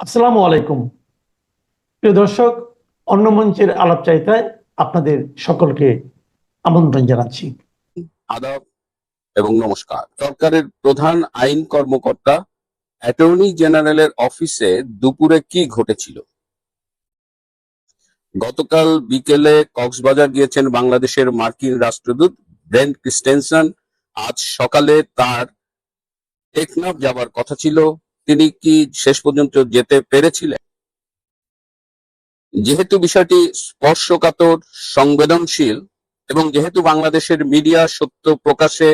আসসালামু আলাইকুম। প্রিয় দর্শক, অন্য মঞ্চের আলাপচারিতায় আপনাদের সকলকে আমন্ত্রণ জানাচ্ছি। আদাব এবং নমস্কার। সরকারের প্রধান আইন কর্মকর্তা অ্যাটর্নি জেনারেলের অফিসে দুপুরে কি ঘটেছিল? গতকাল বিকেলে কক্সবাজার গিয়েছেন বাংলাদেশের মার্কিন রাষ্ট্রদূত ব্রেন্ট ক্রিস্টেনসন। আজ সকালে তার টেকনাফ যাবার কথা ছিল। তিনি কি শেষ পর্যন্ত যেতে পেরেছিলেন? যেহেতু বিষয়টি স্পর্শকাতর, সংবেদনশীল এবং যেহেতু বাংলাদেশের মিডিয়া সত্য প্রকাশে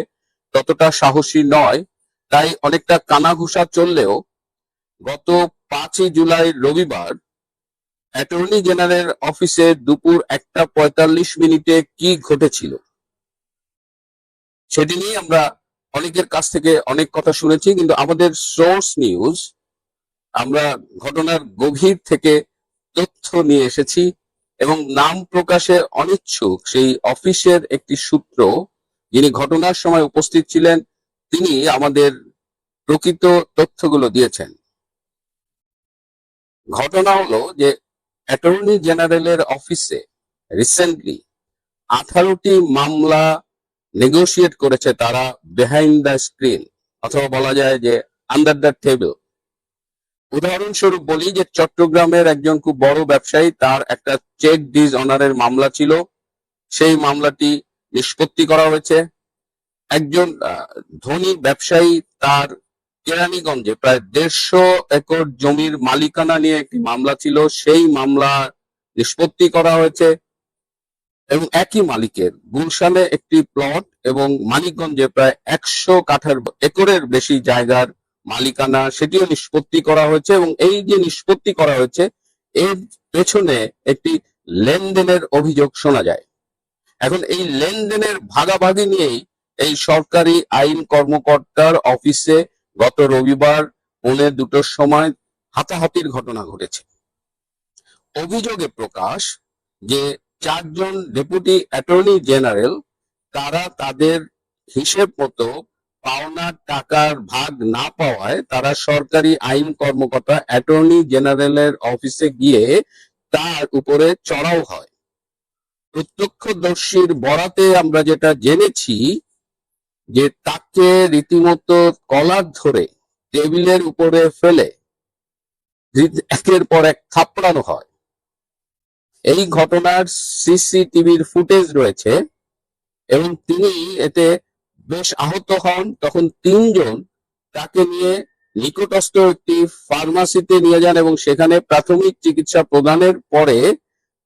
ততটা সাহসী নয়, তাই অনেকটা কানাঘুষা চললেও গত 5ই জুলাই রবিবার অ্যাটর্নি জেনারেল অফিসে দুপুর 1:45 কি ঘটেছিল সেটি নিয়ে আমরা অনেকের কাছ থেকে অনেক কথা শুনেছি, কিন্তু আমাদের সোর্স নিউজ, আমরা ঘটনার গভীর থেকে তথ্য নিয়ে এসেছি এবং নাম প্রকাশে অনিচ্ছুক সেই অফিসের একটি সূত্র, যিনি ঘটনার সময় উপস্থিত ছিলেন, তিনি আমাদের প্রকৃত তথ্যগুলো দিয়েছেন। ঘটনা হলো যে অ্যাটর্নি জেনারেলের অফিসে রিসেন্টলি 18টি মামলা নেগোশিয়েট করেছে তারা বিহাইন্ড দ্য স্ক্রিন, অথবা বলা যায় যে আন্ডার দ্য টেবিল। উদাহরণস্বরূপ বলি যে চট্টগ্রামের একজন খুব বড় ব্যবসায়ী, তার একটা চেক ডিজ অনারের মামলা ছিল, সেই মামলাটি নিষ্পত্তি করা হয়েছে। একজন ধনী ব্যবসায়ী, তার কেরানীগঞ্জে প্রায় 150 একর জমির মালিকানা নিয়ে একটি মামলা ছিল, সেই মামলা নিষ্পত্তি করা হয়েছে। এবং একই মালিকের গুলশানে একটি প্লট এবং মানিকগঞ্জে প্রায় 100 একরের বেশি জায়গার মালিকানা, সেটিও নিষ্পত্তি করা হয়েছে। এবং এই যে নিষ্পত্তি করা হয়েছে, এর পেছনে একটি লেনদেনের অভিযোগ শোনা যায়। এখন এই লেনদেনের ভাগাভাগি নিয়েই এই সরকারি আইন কর্মকর্তার অফিসে গত রবিবার 2:45 সময় হাতাহাতির ঘটনা ঘটেছে। অভিযোগে প্রকাশ যে 4জন ডেপুটি অ্যাটর্নি জেনারেল, তারা তাদের হিসেব মতো পাওনা টাকার ভাগ না পাওয়ায় তারা সরকারি আইন কর্মকর্তা অ্যাটর্নি জেনারেলের অফিসে গিয়ে তার উপরে চড়াও হয়। প্রত্যক্ষদর্শীর বরাতে আমরা যেটা জেনেছি যে তাকে রীতিমতো কলার ধরে টেবিলের উপরে ফেলে একের পর এক থাপড়ানো হয়। এই ঘটনার সিসিটিভির ফুটেজ রয়েছে এবং তিনি এতে বেশ আহত হন। তখন 3জন তাকে নিয়ে নিকটস্থ একটি ফার্মাসিতে নিয়ে যান এবং সেখানে প্রাথমিক চিকিৎসা প্রদানের পরে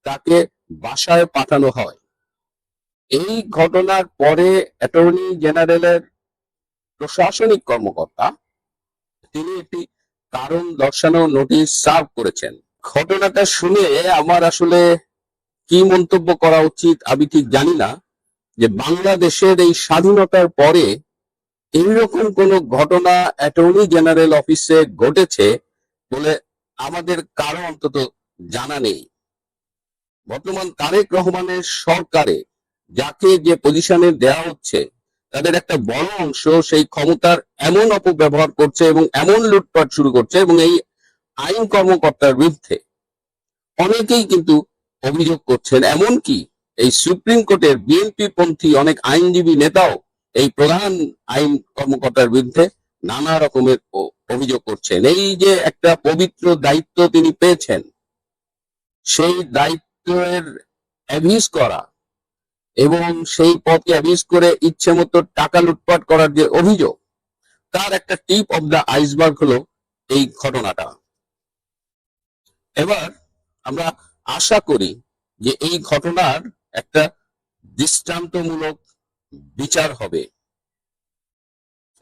তাকে বাসায় পাঠানো হয়। এই ঘটনার পরে অ্যাটর্নি জেনারেলের প্রশাসনিক কর্মকর্তা, তিনি একটি কারণ দর্শানো নোটিশ সার্ভ করেছেন। ঘটনাটা শুনে আমার আসলে কি মন্তব্য করা উচিত আমি ঠিক জানি না, যে বাংলাদেশের এই স্বাধীনতার পরে এইরকম কোন ঘটনা অ্যাটর্নি জেনারেল অফিসে ঘটেছে বলে আমাদের কারো অন্তত জানা নেই। বর্তমান তারেক রহমানের সরকারে যাকে যে পজিশনে দেওয়া হচ্ছে, তাদের একটা বড় অংশ সেই ক্ষমতার এমন অপব্যবহার করছে এবং এমন লুটপাট শুরু করছে, এবং এই আইন কর্মকর্তার বিরুদ্ধে অনেকেই কিন্তু অভিযোগ করছেন। এমনকি এই সুপ্রিম কোর্টের বিএনপি পন্থী অনেক আইনজীবী নেতাও এই প্রধান আইন কর্মকর্তার বিরুদ্ধে নানা রকমের অভিযোগ করছেন। এই যে একটা পবিত্র দায়িত্ব তিনি পেয়েছেন, সেই দায়িত্বের অ্যাবিউজ করা এবং সেই পদকে অ্যাবিউজ করে ইচ্ছে মতো টাকা লুটপাট করার যে অভিযোগ, তার একটা টিপ অব দ্য আইসবার্গ হলো এই ঘটনাটা। এবার আমরা আশা করি যে এই ঘটনার একটা দৃষ্টান্তমূলক বিচার হবে।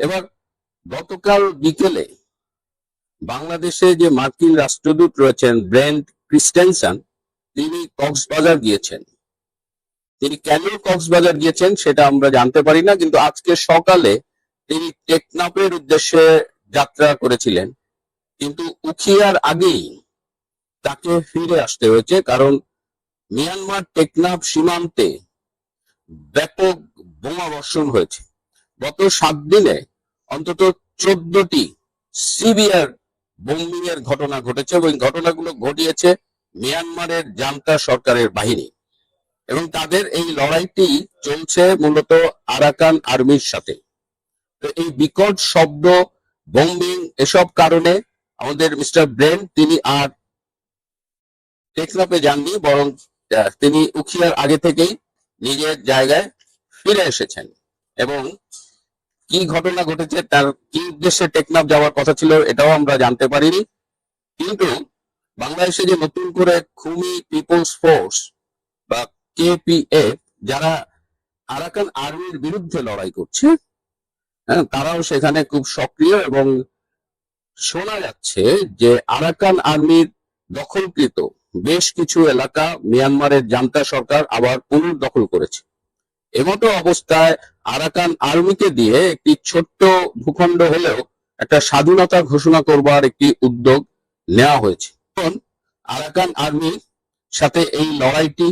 এবার গতকাল বিকেলে বাংলাদেশে যে মার্কিন রাষ্ট্রদূত রয়েছেন ব্রেন্ট ক্রিস্টেনসন, তিনি কক্সবাজার গিয়েছেন। তিনি কেন কক্সবাজার গিয়েছেন সেটা আমরা জানতে পারি না, কিন্তু আজকে সকালে তিনি টেকনাফের উদ্দেশ্যে যাত্রা করেছিলেন, কিন্তু উখিয়ার আগেই তাকে ফিরে আসতে হয়েছে, কারণ মিয়ানমার টেকনাফ সীমান্তে ব্যাপক বোমা বর্ষণ হয়েছে। গত 7 দিনে অন্তত 14টি সিভিয়ার বোম্বিং এর ঘটনা ঘটেছে এবং এই ঘটনাগুলো ঘটিয়েছে মিয়ানমারের জান্তা সরকারের বাহিনী এবং তাদের এই লড়াইটি চলছে মূলত আরাকান আর্মির সাথে। তো এই বিকট শব্দ, বোম্বিং, এসব কারণে আমাদের মিস্টার ব্রেন তিনি আর টেকনাফে যাননি, বরং তিনি উখিয়ার আগে থেকেই নিজের জায়গায় ফিরে এসেছেন। এবং কি ঘটনা ঘটেছে, তার কি উদ্দেশ্যে টেকনাফ যাওয়ার কথা ছিল, এটাও আমরা জানতে পারিনি। কিন্তু বাংলাদেশে যে নতুন করে খুনি পিপলস ফোর্স বা কেপিএফ, যারা আরাকান আর্মির বিরুদ্ধে লড়াই করছে, হ্যাঁ, তারাও সেখানে খুব সক্রিয় এবং শোনা যাচ্ছে যে আরাকান আর্মির দখলকৃত বেশ কিছু এলাকা মিয়ানমারের জান্তা সরকার আবার পুনর্দখল করেছে। এমতো অবস্থায় আরাকান আর্মিকে দিয়ে একটি ছোট্ট ভূখণ্ড হলেও একটা স্বাধীনতা ঘোষণা করবার একটি উদ্যোগ নেওয়া হয়েছে। এখন আরাকান আর্মির সাথে এই লড়াইটি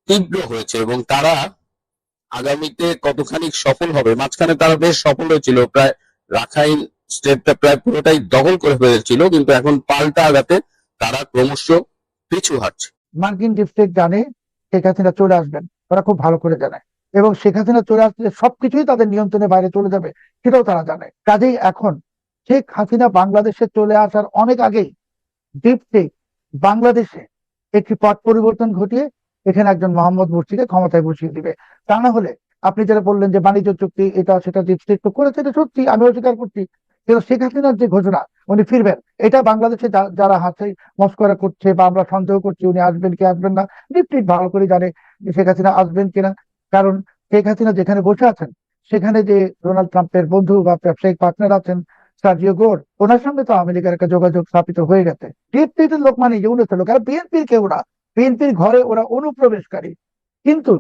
তীব্র হয়েছে এবং তারা আগামীতে কতখানি সফল হবে, মাঝখানে তারা বেশ সফল হয়েছিল, প্রায় রাখাইন স্টেটটা প্রায় পুরোটাই দখল করে ফেলেছিল, কিন্তু এখন পাল্টা আঘাতে তারা ক্রমশ পিছু হাঁটছে। মার্কিন ডিপস্টেট জানে শেখ হাসিনা চলে আসবেন, ওরা খুব ভালো করে জানে, এবং শেখ হাসিনা চলে আসলে সবকিছুই তাদের নিয়ন্ত্রণের বাইরে চলে যাবে, সেটাও তারা জানে। কাজেই এখন শেখ হাসিনা বাংলাদেশে চলে আসার অনেক আগেই ডিপস্টেট বাংলাদেশে একটি পট পরিবর্তন ঘটিয়ে এখানে একজন মোহাম্মদ মুর্সিকে ক্ষমতায় বসিয়ে দিবে। তা না হলে আপনি যেটা বললেন যে বাণিজ্য চুক্তি এটা সেটা ডিপস্টেট তো করেছে, এটা সত্যি, আমিও স্বীকার করছি, কিন্তু শেখ হাসিনার যে ঘোষণা উনি ফিরবেন, এটা বাংলাদেশে যারা হাতে মস্করা করছে বা আমরা সন্দেহ করছি উনি আসবেন কি আসবেন না, ডিপস্টেট ভালো করে জানে যে শেখ হাসিনা আসবেন কিনা। কারণ শেখ হাসিনা যেখানে বসে আছেন সেখানে যে ডোনাল্ড ট্রাম্পের বন্ধু বা ব্যবসায়িক পার্টনার আছেন সার্জিও গোর, ওনার সঙ্গে তো আওয়ামী লীগের একটা যোগাযোগ স্থাপিত হয়ে গেছে। ডিপস্টেটের লোক মানে ইউনুসের লোক, আর বিএনপির কেউ না, বিএনপির ঘরে ওরা অনুপ্রবেশকারী। কিন্তু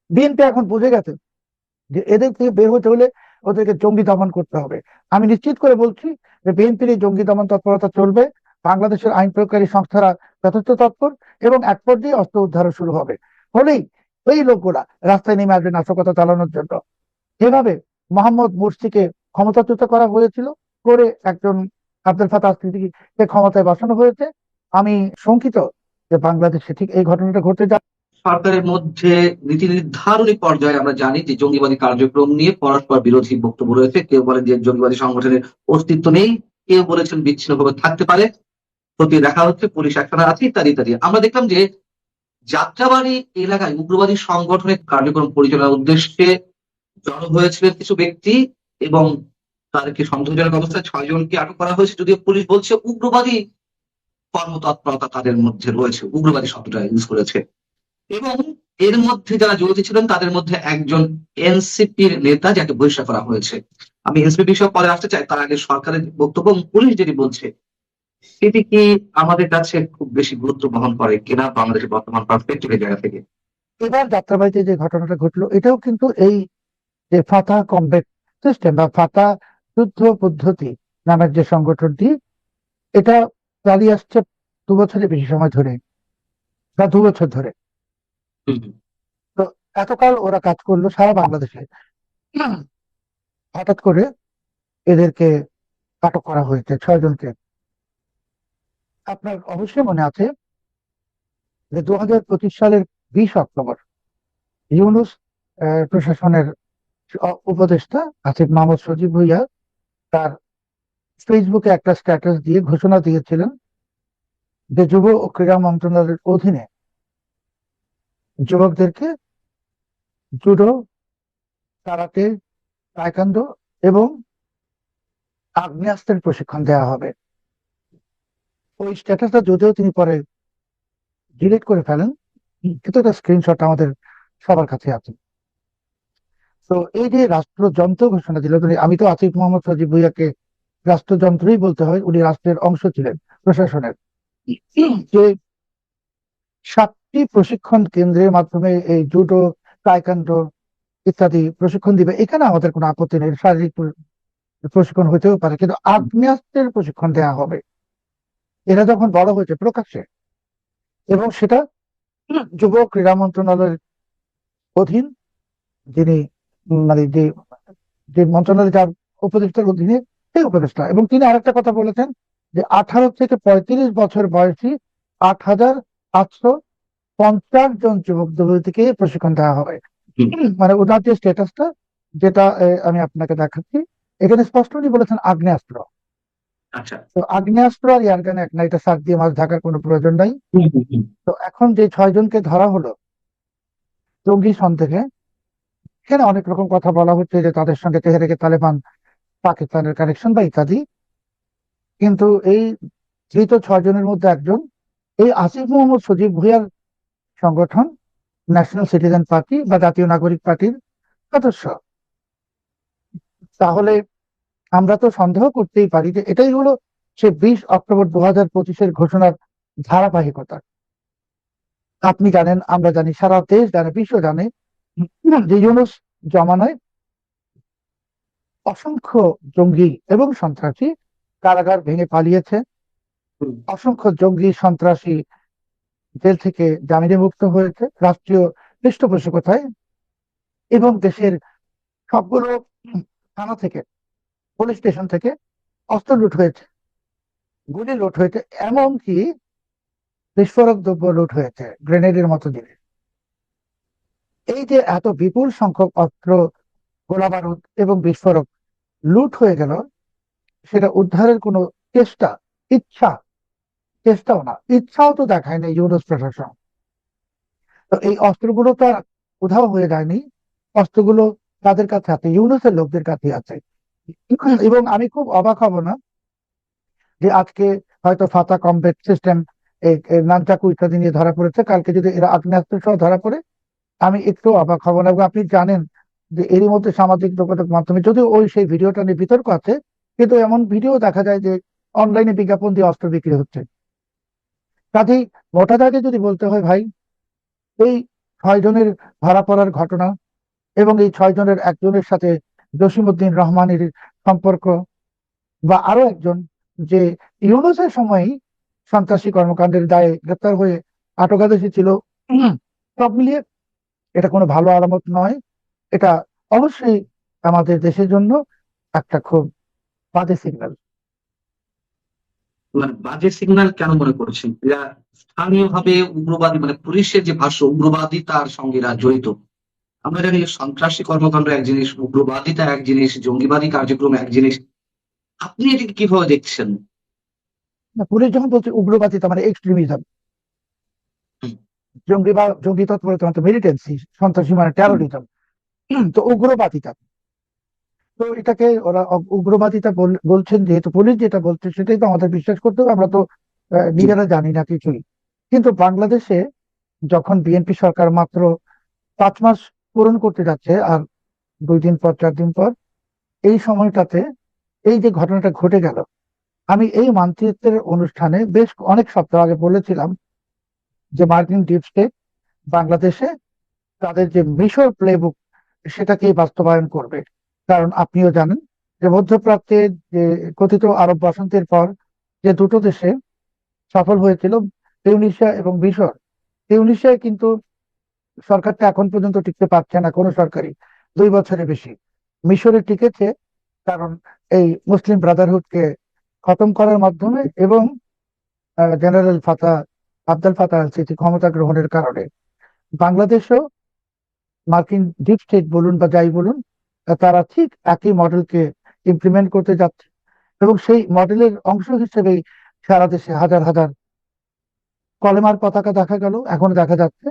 বিএনপি এখন বুঝে গেছে যে এদের থেকে বের হতে হলে ওদেরকে জঙ্গি দমন করতে হবে। আমি নিশ্চিত করে বলছি যে বিএনপির এই জঙ্গি দমন তৎপরতা চলবে, বাংলাদেশের আইন প্রয়োগকারী সংস্থারা যথেষ্ট তৎপর, এবং এক পর্যায়ে অস্ত্র উদ্ধারও শুরু হবে। হলেই এই লোকগুলা রাস্তায় নেমে আসবে নাশকতা চালানোর জন্য। যেভাবে মোহাম্মদ মুরসিকে ক্ষমতাচ্যুত করা হয়েছিল, করে একজন আব্দুল ফাতাহ সিদ্দিকীকে ক্ষমতায় বসানো হয়েছে, আমি শঙ্কিত যে বাংলাদেশে ঠিক এই ঘটনাটা ঘটতে যাচ্ছে। সরকারের মধ্যে নীতি নির্ধারণী পর্যায়ে আমরা জানি যে জঙ্গিবাদী কার্যক্রম নিয়ে পরস্পর বিরোধী বক্তব্য রয়েছে। কেউ বলেন যে জঙ্গিবাদী সংগঠনের অস্তিত্ব নেই, কেউ বলেছেন বিচ্ছিন্নভাবে থাকতে পারে, প্রতি দেখা হচ্ছে, পুলিশ অ্যাকশনে আছে, ইত্যাদি ইত্যাদি। আমরা দেখলাম যে যাত্রাবাড়ি এলাকায় উগ্রবাদী সংগঠনের কার্যক্রম পরিচালনার উদ্দেশ্যে জড়ো হয়েছিলেন কিছু ব্যক্তি এবং তাদেরকে সন্দেহজনক অবস্থায় 6 জনকে আটক করা হয়েছে, যদিও পুলিশ বলছে উগ্রবাদী কর্মতৎপরতা তাদের মধ্যে রয়েছে, উগ্রবাদী শব্দটা ইউজ করেছে। এবং এর মধ্যে যারা জড়িত ছিলেন তাদের মধ্যে একজন এনসিপির নেতা, যাকে বহিষ্কার করা হয়েছে। আমি এনসিপি বিষয়ে পরে আসতে চাই, তার আগে সরকারের বক্তব্য এবং পুলিশ যেটি বলছে সেটি কি আমাদের কাছে খুব বেশি গুরুত্ব বহন করে কিনা বাংলাদেশের বর্তমান পার্সপেক্টিভের জায়গা থেকে? এবার যাত্রাবাড়িতে যে ঘটনাটা ঘটলো এটাও কিন্তু এই যে ফাতা কমব্যাট সিস্টেম বা ফাতা যুদ্ধ পদ্ধতি নামের যে সংগঠনটি, এটা চালিয়ে আসছে 2 বছরের বেশি সময় ধরে, বা 2 বছর ধরে। তো এতকাল ওরা কাজ করলো সারা বাংলাদেশে, হঠাৎ করে এদেরকে আটক করা হয়েছে 6 জনকে। আপনার অবশ্যই মনে আছে যে 2025 সালের 20 অক্টোবর ইউনূস প্রশাসনের উপদেষ্টা আসিফ মাহমুদ সজীব ভুইয়া তার ফেসবুকে একটা স্ট্যাটাস দিয়ে ঘোষণা দিয়েছিলেন যে যুব ও ক্রীড়া মন্ত্রণালয়ের অধীনে যুবকদেরকে জুডো, কারাতে, তাইকোয়ান্ডো এবং আগ্নেয়াস্ত্রের প্রশিক্ষণ দেওয়া হবে। ওই স্ট্যাটাসটা যদিও তিনি পরে ডিলিট করে ফেলেন, কিন্তু একটা স্ক্রিনশট আমাদের সবার কাছে আছে। তো এই যে রাষ্ট্রযন্ত্র ঘোষণা দিল, আমি তো আসিফ মোহাম্মদ সজীব ভুইয়াকে রাষ্ট্রযন্ত্রই বলতে হয়, উনি রাষ্ট্রের অংশ ছিলেন প্রশাসনের, যে 7টি প্রশিক্ষণ কেন্দ্রের মাধ্যমে এই জুডো, তাইকোয়ান্ডো ইত্যাদি প্রশিক্ষণ দিবে, এখানে আমাদের কোনো আপত্তি নেই, শারীরিক প্রশিক্ষণ হইতেও পারে, কিন্তু আগ্নেয়াস্ত্রের প্রশিক্ষণ দেওয়া হবে। এরা যখন বড় হয়েছে প্রকাশ্যে, এবং সেটা যুব ক্রীড়া মন্ত্রণালয়ের অধীন, যিনি মানে যে মন্ত্রণালয় যার উপদেষ্টার অধীনে সেই উপদেষ্টা। এবং তিনি আরেকটা কথা বলেছেন যে 18 থেকে 35 বছর বয়সী 8,850 জন যুবক যুবতীকে প্রশিক্ষণ দেওয়া হবে। হুম। মানে ওনার যে স্ট্যাটাসটা, যেটা আমি আপনাকে দেখাচ্ছি, এখানে স্পষ্ট উনি বলেছেন আগ্নেয়াস্ত্র। আচ্ছা। তো আগ্নেয়াস্ত্র আর এয়ারগান এক না, এটা শাক দিয়ে মাছ ঢাকার কোনো প্রয়োজন নাই। হুম, হুম, হুম। তো এখন যে 6 জনকে ধরা হলো জঙ্গি সন্দেহে, এখানে অনেক রকম কথা বলা হচ্ছে যে তাদের সঙ্গে তেহরিকে তালেবান পাকিস্তানের কানেকশন বা ইত্যাদি, কিন্তু এই ধৃত 6 জনের মধ্যে একজন এই আসিফ মোহাম্মদ সজীব ভুঁইয়ার সংগঠন ন্যাশনাল সিটিজেন পার্টি বা জাতীয় নাগরিক পার্টির সদস্য। তাহলে আমরা তো সন্দেহ করতেই পারি যে এটাই হলো সে 20 অক্টোবর 2025-এর ঘোষণার ধারাবাহিকতা। আপনি জানেন, আমরা জানি, সারা দেশ জানে, বিশ্ব জানে যে ইউনূস জমানায় অসংখ্য জঙ্গি এবং সন্ত্রাসী কারাগার ভেঙে পালিয়েছে, হুম। অসংখ্য জঙ্গি সন্ত্রাসী জেল থেকে জামিনে মুক্ত হয়েছে রাষ্ট্রীয় পৃষ্ঠপোষকতায়, এবং দেশের সবগুলো থানা থেকে, পুলিশ স্টেশন থেকে অস্ত্র লুট হয়েছে, গুলি লুট হয়েছে, এমনকি বিস্ফোরক দ্রব্য লুট হয়েছে, গ্রেনেডের মতো জিনিস। এই যে এত বিপুল সংখ্যক অস্ত্র, গোলাবারুদ এবং বিস্ফোরক লুট হয়ে গেল, সেটা উদ্ধারের কোনো চেষ্টা, ইচ্ছা, চেষ্টাও না, ইচ্ছাও তো দেখায় না ইউনূস প্রশাসন। তো এই অস্ত্রগুলো তো আর উধাও হয়ে যায়নি, অস্ত্রগুলো তাদের কাছে আছে, ইউনূসের লোকদের কাছে আছে। এবং আমি খুব অবাক হব না যে আজকে হয়তো ফাতা কমব্যাট সিস্টেম, নানচাকু ইত্যাদি নিয়ে ধরা পড়েছে, কালকে যদি এরা আগ্নেয়াস্ত্র সহ ধরা পড়ে, আমি একটু অবাক হব না। এবং আপনি জানেন যে এরই মধ্যে সামাজিক যোগাযোগ মাধ্যমে, যদিও ওই সেই ভিডিওটা নিয়ে বিতর্ক আছে, কিন্তু এমন ভিডিও দেখা যায় যে অনলাইনে বিজ্ঞাপন দিয়ে অস্ত্র বিক্রি হচ্ছে। কাজেই মোটা দাগে যদি বলতে হয় ভাই, এই 6 জনের ধরা পড়ার ঘটনা এবং এই 6 জনের একজনের সাথে জসিমউদ্দিন রহমানের সম্পর্ক, বা আরো একজন যে ইউনূসের সময়ই সন্ত্রাসী কর্মকাণ্ডের দায়ে গ্রেপ্তার হয়ে আটকাদেশে ছিল, সব মিলিয়ে এটা কোনো ভালো আলামত নয়। এটা অবশ্যই আমাদের দেশের জন্য একটা খুব বাজে সিগন্যাল। মানে বাজে সিগন্যাল কেন মনে করছেন? এরা স্থানীয়ভাবে উগ্রবাদী, মানে পুলিশের যে ভাষ্য, উগ্রবাদী তার সঙ্গে এরা জড়িত। আমরা জানি সন্ত্রাসী কর্মকাণ্ড এক জিনিস, উগ্রবাদিতা এক জিনিস, জঙ্গিবাদী কার্যক্রম এক জিনিস। আপনি এটাকে কিভাবে দেখছেন? পুলিশ যখন বলছে উগ্রবাদী, তার মানে এক্সট্রিমিজম, হুম, জঙ্গি তৎপরতা, মানে মিলিটেন্সি, সন্ত্রাসী মানে হুম। টেরোরিজম। তো উগ্রবাদিতা, তো এটাকে ওরা উগ্রবাদিতা বলছেন, যেহেতু পুলিশ যেটা বলছে সেটাই তো আমাদের বিশ্বাস করতে হবে, আমরা তো জি। নিজেরা জানি না কিছুই। কিন্তু বাংলাদেশে যখন বিএনপি সরকার মাত্র 5 মাস পূরণ করতে যাচ্ছে, আর 2 দিন পর 4 দিন পর, এই সময়টাতে এই যে ঘটনাটা ঘটে গেল, আমি এই মানচিত্রের অনুষ্ঠানে বেশ অনেক সপ্তাহ আগে বলেছিলাম যে মার্কিন ডিপ স্টেট বাংলাদেশে তাদের যে মিশর প্লেবুক, সেটাকেই বাস্তবায়ন করবে। কারণ আপনিও জানেন যে মধ্যপ্রাচ্যে যে কথিত আরব বসন্তের পর যে দুটো দেশে সফল হয়েছিল, তিউনিসিয়া এবং মিশর, তিউনিসিয়ায় কিন্তু সরকারটা এখন পর্যন্ত টিকতে পারছে না, কোনো সরকারই 2 বছরের বেশি। মিশরে টিকেছে কারণ এই মুসলিম ব্রাদারহুডকে খতম করার মাধ্যমে এবং general Abdel Fattah el Sisi ক্ষমতা গ্রহণের কারণে। বাংলাদেশও মার্কিন ডিপ স্টেট বলুন বা যাই বলুন, তারা ঠিক একই মডেলকে ইমপ্লিমেন্ট করতে যাচ্ছে, এবং সেই মডেলের অংশ হিসেবেই সারা দেশে হাজার হাজার কলেমার পতাকা দেখা গেল, এখন দেখা যাচ্ছে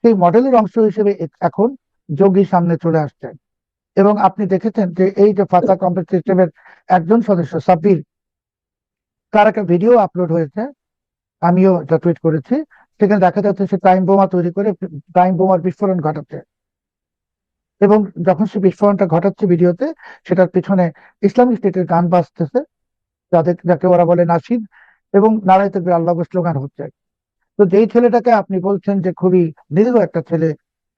সেই মডেলের অংশ হিসেবে এখন জঙ্গি সামনে চলে আসছে। এবং আপনি দেখেছেন যে এই যে ফাতা কমপ্লেক্স সিস্টেমের একজন সদস্য সাব্বির, তার একটা ভিডিও আপলোড হয়েছে, আমিও যা টুইট করেছি, সেখানে দেখা যাচ্ছে সে টাইম বোমা তৈরি করে টাইম বোমার বিস্ফোরণ ঘটাচ্ছে, এবং যখন সে বিস্ফোরণটা ঘটাচ্ছে ভিডিওতে, সেটার পিছনে ইসলামিক স্টেটের গান বাজতেছে, যাকে ওরা বলে নাসিদ, এবং নারায়ে তাকবীর আল্লাহু আকবার স্লোগান হচ্ছে। তো যেই ছেলেটাকে আপনি বলছেন যে খুবই নিরীহ একটা ছেলে,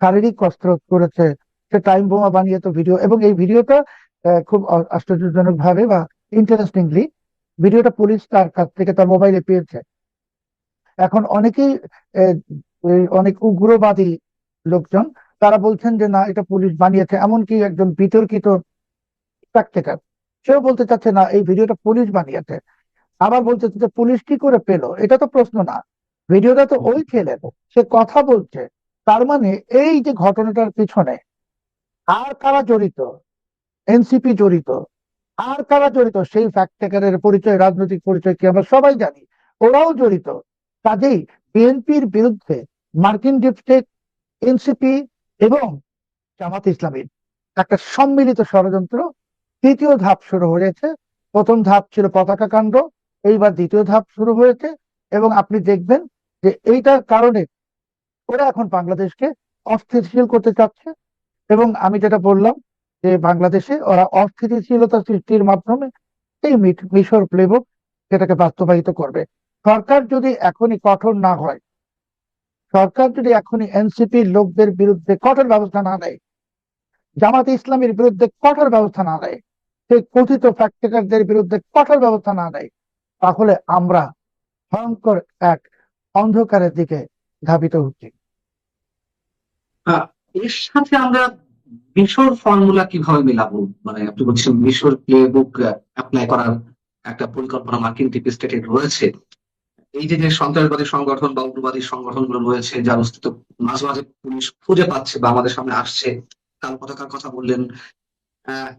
শারীরিক কসরত করেছে, সে টাইম বোমা বানিয়ে তো ভিডিও, এবং এই ভিডিওটা খুব আশ্চর্যজনক ভাবে বা ইন্টারেস্টিংলি ভিডিওটা পুলিশ তার কাছ থেকে তার মোবাইলে পেয়েছে। এখন অনেকেই আহ, অনেক উগ্রবাদী লোকজন তারা বলছেন যে না, এটা পুলিশ বানিয়েছে, এমনকি একজন বিতর্কিত ফ্যাক্ট চেকার, সেও বলতে চাচ্ছে না এই ভিডিওটা পুলিশ বানিয়েছে। আবার বলতেছে যে পুলিশ কি করে পেলো, এটা তো প্রশ্ন না, ভিডিওটা তো ওই ছেলের, সে কথা বলছে। তার মানে এই যে ঘটনাটার পিছনে আর কারা জড়িত, এনসিপি জড়িত, আর কারা জড়িত সেই ফ্যাক্ট টেকারের পরিচয়, রাজনৈতিক পরিচয় কি আমরা সবাই জানি, ওরাও জড়িত। কাজেই বিএনপির বিরুদ্ধে মার্কিন ডিপ স্টেট, এনসিপি এবং জামাত ইসলামীর একটা সম্মিলিত ষড়যন্ত্র তৃতীয় ধাপ শুরু হয়েছে। প্রথম ধাপ ছিল পতাকা কাণ্ড, এইবার দ্বিতীয় ধাপ শুরু হয়েছে। এবং আপনি দেখবেন যে এইটার কারণে ওরা এখন বাংলাদেশকে অস্থিতিশীল করতে চাচ্ছে। এবং আমি যেটা বললাম যে বাংলাদেশে ওরা অস্থিতিশীলতা সৃষ্টির মাধ্যমে এই মিশর প্লেবুক সেটাকে বাস্তবায়িত করবে। সরকার যদি এখনই কঠোর না হয়, সরকার যদি এখনই এনসিপির লোকদের বিরুদ্ধে কঠোর ব্যবস্থা না নেয়, জামাতে ইসলামের বিরুদ্ধে কঠোর ব্যবস্থা না নেয়, সেই কথিত ফ্যাক্ট চেকারদের বিরুদ্ধে কঠোর ব্যবস্থা না নেয়, তাহলে আমরা ভয়ঙ্কর এক অন্ধকারের দিকে ধাবিত হচ্ছি। আহ, এর সাথে আমরা মিশর ফর্মুলা কিভাবে মেলাবো? মানে আপনি বলছেন মিশর প্লে বুক অ্যাপ্লাই করার একটা পরিকল্পনা মার্কিন ডিপ স্টেটের রয়েছে। এই যে যে সন্ত্রাসবাদী সংগঠন বা উগ্রবাদী সংগঠনগুলো রয়েছে যার অস্তিত্ব মাঝে মাঝে পুলিশ খুঁজে পাচ্ছে বা আমাদের সামনে আসছে, কাল পতাকার কথা বললেন,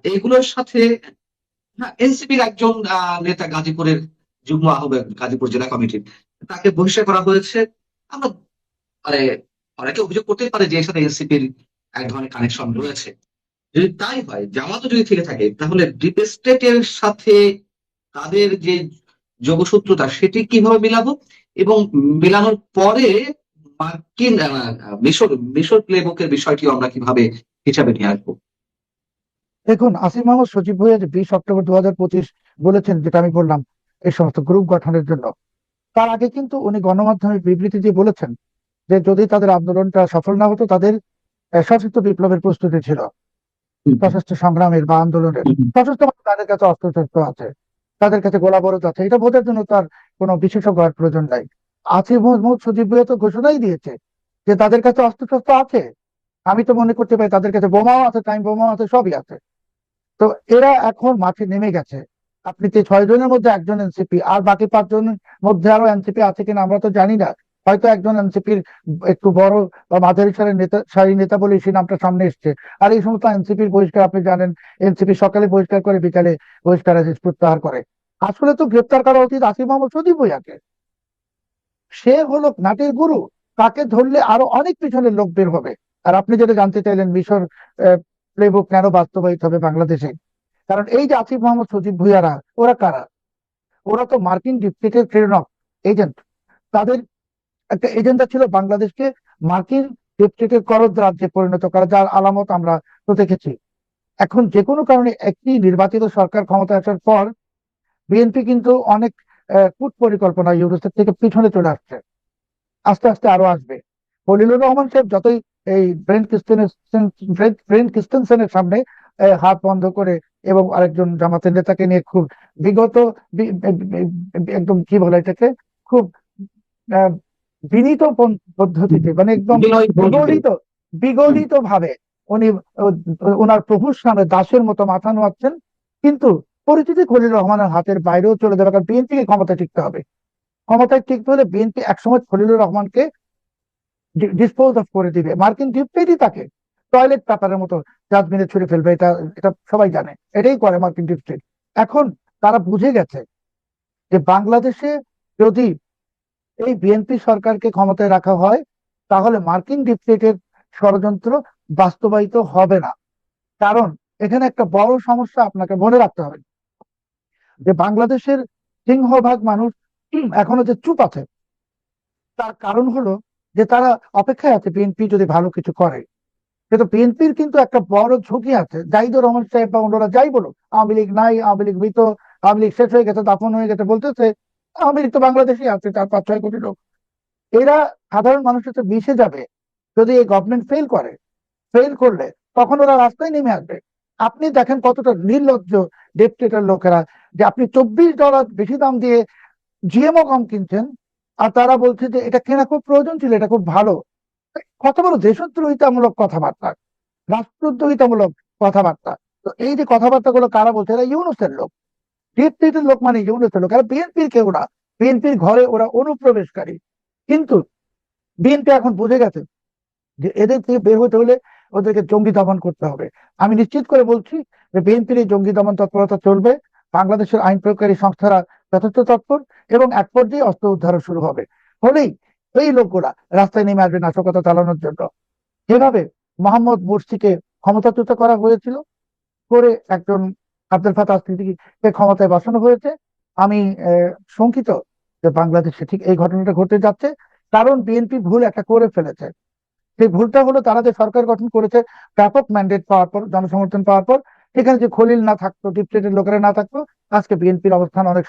এইগুলোর সাথে এনসিপির একজন নেতা, গাজীপুরের যুগ্ম আহ্বায়ক গাজীপুর জেলা কমিটির, তাকে বহিষ্কার করা হয়েছে। আমরা মানে অনেকে অভিযোগ করতেই পারে যে এর সাথে এনসিপির এক ধরনের কানেকশন রয়েছে। যদি তাই হয়, জামাতও যদি থেকে থাকে, তাহলে ডিপ স্টেটের সাথে তাদের যে যোগসূত্রতা সেটি কিভাবে মিলাবো? এবং মিলানোর পরে মার্কিন মিশর মিশর প্লেবুকের বিষয়টিও আমরা কিভাবে হিসাবে নিয়ে আসবো? দেখুন, আসিফ মাহমুদ সজীব ভুঁইয়া যে 20 অক্টোবর 2025 বলেছেন, যেটা আমি বললাম এই সমস্ত গ্রুপ গঠনের জন্য, তার আগে কিন্তু উনি গণমাধ্যমে বিবৃতি দিয়ে বলেছেন যে যদি তাদের আন্দোলনটা সফল না হতো, তাদের সশস্ত্র বিপ্লবের প্রস্তুতি ছিল, সশস্ত্র সংগ্রামের বা আন্দোলনের। সশস্ত্র মানে তাদের কাছে অস্ত্রশস্ত্র আছে, তাদের কাছে গোলা বারুদ আছে, এটা বোঝার জন্য তার কোনো বিশেষজ্ঞ হওয়ার প্রয়োজন নাই। আসিফ মাহমুদ সজীব ভুঁইয়া তো ঘোষণাই দিয়েছে যে তাদের কাছে অস্ত্রশস্ত্র আছে। আমি তো মনে করতে পারি তাদের কাছে বোমাও আছে, টাইম বোমাও আছে, সবই আছে। তো এরা এখন মাঠে নেমে গেছে। আপনি যে 6 জনের মধ্যে একজন এনসিপি, আর বাকি 5 জনের মধ্যে আরো এনসিপি আছে কিনা আমরা তো জানি না। হয়তো একজন এনসিপির একটু বড় বা মাঝারি সারি নেতা বলে সেই নামটা সামনে এসছে। আর এই সমস্ত এনসিপির বহিষ্কার আপনি জানেন, এনসিপি সকালে বহিষ্কার করে, বিকালে বহিষ্কার আদেশ প্রত্যাহার করে। আসলে তো গ্রেপ্তার করা উচিত আসিফ মাহমুদ সজীব ভুঁইয়াকে। সে হলো নাটের গুরু, তাকে ধরলে আরো অনেক পিছনের লোক বের হবে। আর আপনি যেটা জানতে চাইলেন মিশর প্লেবুক কেন বাস্তবায়িত হবে বাংলাদেশে, কারণ এই যে আসিফ মাহমুদ সজীব ভুইয়ারা, ওরা কারা? ওরা তো মার্কিন ডিপস্টেটের প্রেরণক, এজেন্ট। তাদের একটা এজেন্ডা ছিল বাংলাদেশকে মার্কিন ডিপস্টেটের করদ রাজ্যে পরিণত করা, যার আলামত আমরা তো দেখেছি। এখন যে কোনো কারণে একটি নির্বাচিত সরকার ক্ষমতায় আসার পর বিএনপি কিন্তু অনেক কূট পরিকল্পনা ইউরোপের থেকে পিছনে চলে আসছে, আস্তে আস্তে আরো আসবে। খলিলুর রহমান সাহেব যতই এই ব্রেন্ট ক্রিস্টেনসেনের সামনে হাত বন্ধ করে এবং আরেকজন জামাতের নেতাকে নিয়ে খুব বিগত একদম কি বলে এটাকে, খুব আহ, বিনীত পদ্ধতিতে, মানে একদম বিনয় ভঙ্গিতে। বিগলিত বিগলিত ভাবে উনি ওনার প্রভুর সামনে দাসের মতো মাথা নোয়াচ্ছেন। কিন্তু পরিস্থিতি খলিল রহমানের হাতের বাইরেও চলে যাবে, কারণ বিএনপিকে ক্ষমতায় টিকতে হবে। ক্ষমতায় টিকতে হলে বিএনপি একসময় খলিলুর রহমানকে ডিসপোজ অফ করে দিবে। মার্কিন ডিপস্টেটই তাকে টয়লেট পেপারের মতো ডাস্টবিনে ছুড়ে ফেলবে, এটা এটা সবাই জানে, এটাই করে মার্কিন ডিপস্টেট। এখন তারা বুঝে গেছে যে বাংলাদেশে যদি এই বিএনপি সরকারকে ক্ষমতায় রাখা হয়, তাহলে মার্কিন ডিপস্টেটের ষড়যন্ত্র বাস্তবায়িত হবে না। কারণ এখানে একটা বড় সমস্যা আপনাকে মনে রাখতে হবে, যে বাংলাদেশের সিংহভাগ মানুষ এখনো যে চুপ আছে, তার কারণ হলো যে তারা অপেক্ষায় আছে বিএনপি যদি ভালো কিছু করে। কিন্তু বিএনপির কিন্তু একটা বড় ঝুঁকি আছে, জাহিদুর রহমান সাহেব বা অন্যরা যাই বলুক, আওয়ামী লীগ নাই, আওয়ামী লীগ মৃত, আওয়ামী লীগ শেষ হয়ে গেছে, দাফন হয়ে গেছে বলতেছে, আওয়ামী লীগ তো বাংলাদেশে আছে 4-5-6 কোটি লোক। এরা সাধারণ মানুষের সাথে মিশে যাবে যদি এই গভর্নমেন্ট ফেল করে। ফেল করলে তখন ওরা রাস্তায় নেমে আসবে। আপনি দেখেন কতটা নির্লজ্জ ডেপুটেটের লোকেরা, যে আপনি $24 বেশি দাম দিয়ে জিএমও কম কিনছেন, আর তারা বলছে যে এটা কেনা খুব প্রয়োজন ছিল, এটা খুব ভালো। কত বড় দেশদ্রোহিতামূলক কথাবার্তা, রাষ্ট্রদ্রোহিতামূলক কথাবার্তা। তো এই যে কথাবার্তাগুলো কারা বলছে, এরা ইউনূসের লোক। ডিপ স্টেটের লোক মানে ইউনূসের লোক, আর বিএনপির কেউ না। বিএনপির ঘরে ওরা অনুপ্রবেশকারী। কিন্তু বিএনপি এখন বুঝে গেছে যে এদের থেকে বের হতে হলে ওদেরকে জঙ্গি দমন করতে হবে। আমি নিশ্চিত করে বলছি যে বিএনপির এই জঙ্গি দমন তৎপরতা চলবে। বাংলাদেশের আইন প্রয়োগকারী সংস্থারা যথেষ্ট তৎপর, এবং এক পর্যায়ে অস্ত্র উদ্ধার শুরু হবে। হলেই এই লোকগুলা রাস্তায় নেমে আসবে নাশকতা চালানোর জন্য। যেভাবে মোহাম্মদ মুরসিকে ক্ষমতাচ্যুত করা হয়েছিল, করে একজন আব্দুল ফাতাহ সিদ্দিকীকে ক্ষমতায় বসানো হয়েছে, আমি শঙ্কিত যে বাংলাদেশে ঠিক এই ঘটনাটা ঘটতে যাচ্ছে। কারণ বিএনপি ভুল একটা করে ফেলেছে। সেই ভুলটা হলো তারা যে সরকার গঠন করেছে ব্যাপক ম্যান্ডেট পাওয়ার পর, জনসমর্থন পাওয়ার পর, সেখানে যে খলিল না থাকতো, ডিপ স্টেটের লোকেরা না থাকতো, আজকে বিএনপির অবস্থান অনেক